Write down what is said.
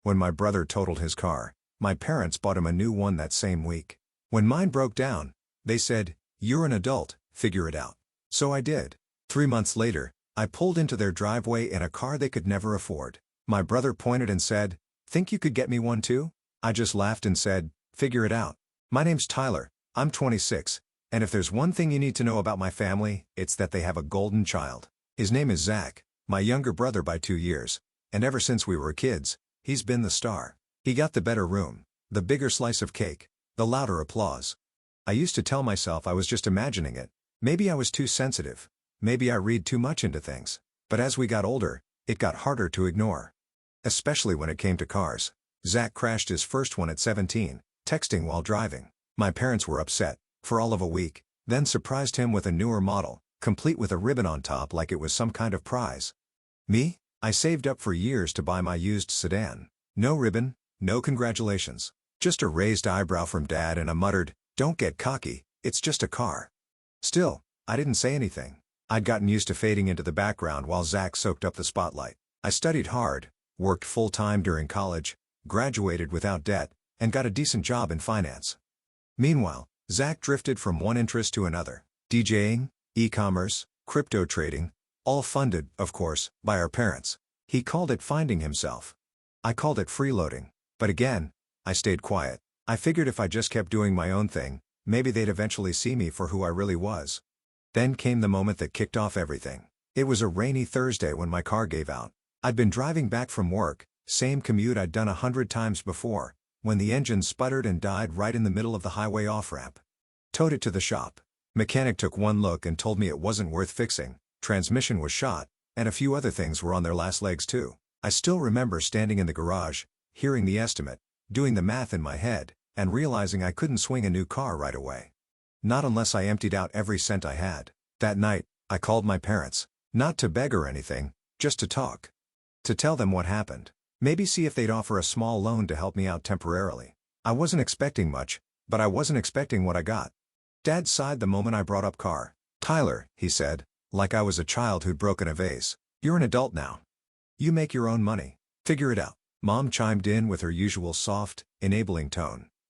When my brother totaled his car, my parents bought him a new one that same week. When mine broke down, they said, "You're an adult, figure it out." So I did. 3 months later, I pulled into their driveway in a car they could never afford. My brother pointed and said, "Think you could get me one too?" I just laughed and said, "Figure it out." My name's Tyler, I'm 26, and if there's one thing you need to know about my family, it's that they have a golden child. His name is Zach, my younger brother by 2 years, and ever since we were kids, he's been the star. He got the better room, the bigger slice of cake, the louder applause. I used to tell myself I was just imagining it. Maybe I was too sensitive. Maybe I read too much into things. But as we got older, it got harder to ignore. Especially when it came to cars. Zach crashed his first one at 17, texting while driving. My parents were upset, for all of a week, then surprised him with a newer model, complete with a ribbon on top like it was some kind of prize. Me? I saved up for years to buy my used sedan. No ribbon, no congratulations. Just a raised eyebrow from Dad and a muttered, "Don't get cocky, it's just a car." Still, I didn't say anything. I'd gotten used to fading into the background while Zach soaked up the spotlight. I studied hard, worked full-time during college, graduated without debt, and got a decent job in finance. Meanwhile, Zach drifted from one interest to another. DJing, e-commerce, crypto trading, all funded, of course, by our parents. He called it finding himself. I called it freeloading. But again, I stayed quiet. I figured if I just kept doing my own thing, maybe they'd eventually see me for who I really was. Then came the moment that kicked off everything. It was a rainy Thursday when my car gave out. I'd been driving back from work, same commute I'd done 100 times before, when the engine sputtered and died right in the middle of the highway off-ramp. Towed it to the shop. Mechanic took one look and told me it wasn't worth fixing, transmission was shot, and a few other things were on their last legs too. I still remember standing in the garage, hearing the estimate, doing the math in my head, and realizing I couldn't swing a new car right away. Not unless I emptied out every cent I had. That night, I called my parents, not to beg or anything, just to talk. To tell them what happened. Maybe see if they'd offer a small loan to help me out temporarily. I wasn't expecting much, but I wasn't expecting what I got. Dad sighed the moment I brought up car. "Tyler," he said, like I was a child who'd broken a vase, "you're an adult now. You make your own money. Figure it out." Mom chimed in with her usual soft, enabling tone.